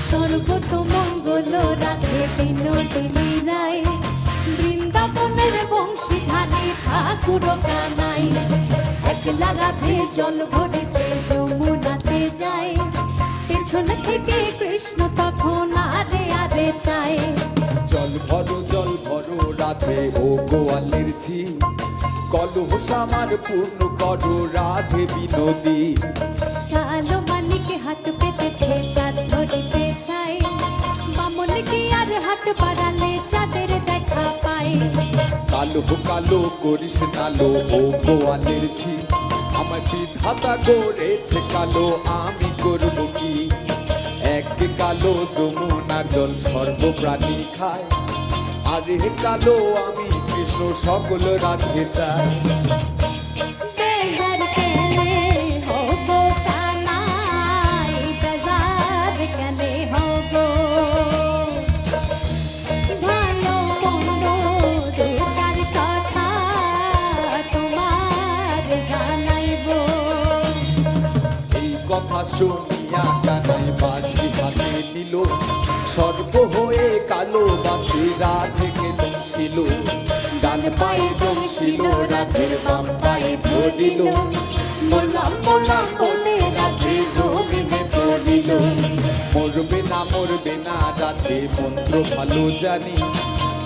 সর্বতমঙ্গল রাধে বিনোদিনী রায়, বৃন্দাবনের বংশী ধানে ঠাকুর কানাই। একলা রাধে জল ভরিতে যমুনাতে যায়, পেছন থেকে কৃষ্ণ তখন আরে আরে চায়। জল ভরো রাধে ও গোয়ালের ঝি, কলহ আমার পূর্ণ করো রাধে বিনোদী। কালো মানিকে হাত পেতেছে চাঁদ ধরিতে চায়, বামনকে আর হাত বাড়ালে চাঁদের দেখা পায়। কালো কালো করিস নালো ও গোয়ালের ঝি, আমার বিধাতা করেছে কালো আমি করব কি। এক কালো যমুনার জল সর্বপ্রাণী খায়, আরে কালো আমি কৃষ্ণ সকল রাধে চাই। বেজার কেনে হব কানাই, বেজার কেনে হব, ভালো মন্দ দু চার কথা তোমার জানাইব। এই কথা শুনিয়া কানাই বাঁশি হাতে নিল, সর্ব হয়ে কালো বাঁশি রাধেকে দংশিল। ডান পায়ে দংশিল রাধের বাম পায়ে ধরিল, মোলাম মোলাম বলে রাধে জমিনে পড়িল। মরবে না রাধে মন্ত্র ভালো জানি,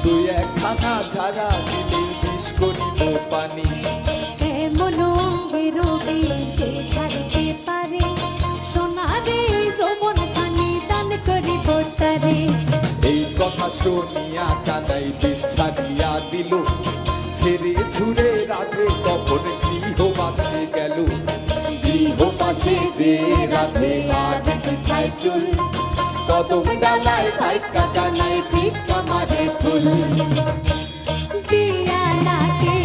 তুই একখানা ছাড়া দিলেই বিষ করিব পানি। এমন অঙ্গের রোগে যে ছাড়িতে পারে, সোনারে যৌবন খানি দান করিব তারে। এই কথা শুনিয়া কানাই বিষ ছাড়িয়া দিল, ছেড়ে ছুড়ে রাধে তখন গৃহবাসে গেল। গৃহবাসে যে রাধে হাড়ি ছায় চুল, কদম ডালায় ধাক্কা কানাই ভিক্ষা মারে ফুল। বিয়া নাকি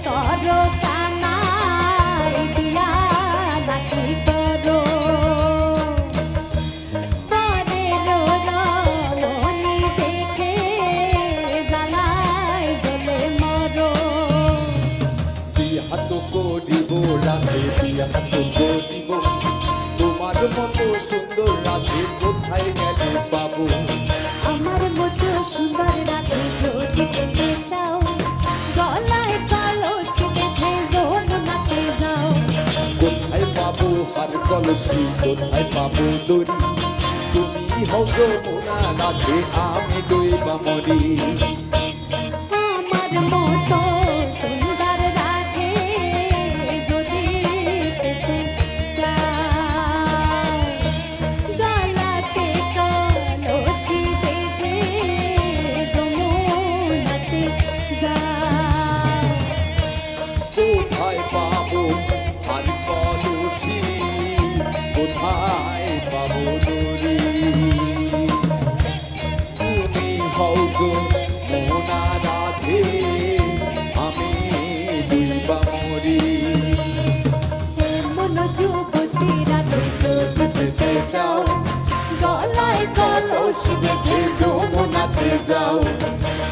করো কানাই, বিয়া নাকি করো, পরের রমণী দেখে জ্বালায় জ্বলে মরো। বিয়া তো করিব রাধে বিয়া তো করিব, তোমার মতো সুন্দর রাধে কোথায় গেলে পাবো। আমার মতো সুন্দর রাধে যদি পেতে চাও, গলায় কলসি বেঁধে যমুনাতে যাও। কোথায় পাবো হার কলসি কোথায় পাবো দড়ি, তুমি হও যমুনা রাধে আমি ডুইবা মরি। আমার মতো সুন্দর রাধে যদি পেতে চাও, গলাতে কলসি বেঁধে যমুনাতে যাও। কোথায় পাবো হার কলসি কোথায় পাবো দড়ি, তুমি হও যমুনা রাধে আমি ডুইবা মরি। মন যুবতী রাধে যদি পেতে চাও, গলায় কলসি বেঁধে যমুনাতে যাও।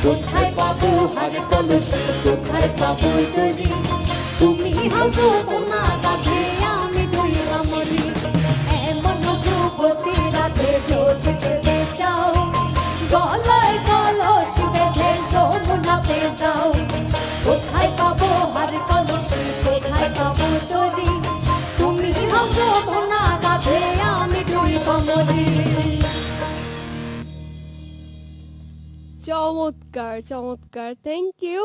কোথায় পাবো হার কলসি কোথায় পাবো দড়ি, তুমি হও যমুনা রাধে আমি ডুইবা মরি। এমন যুবতী রাধে যদি পেতে চাও, গলায় কলসি বেঁধে যমুনাতে যাও। কোথায় পাবো হার কলসি কোথায় পাবো দড়ি, তুমি হও যমুনা রাধে আমি ডুইবা মরি। চমৎকার চমৎকার, থ্যাংক ইউ।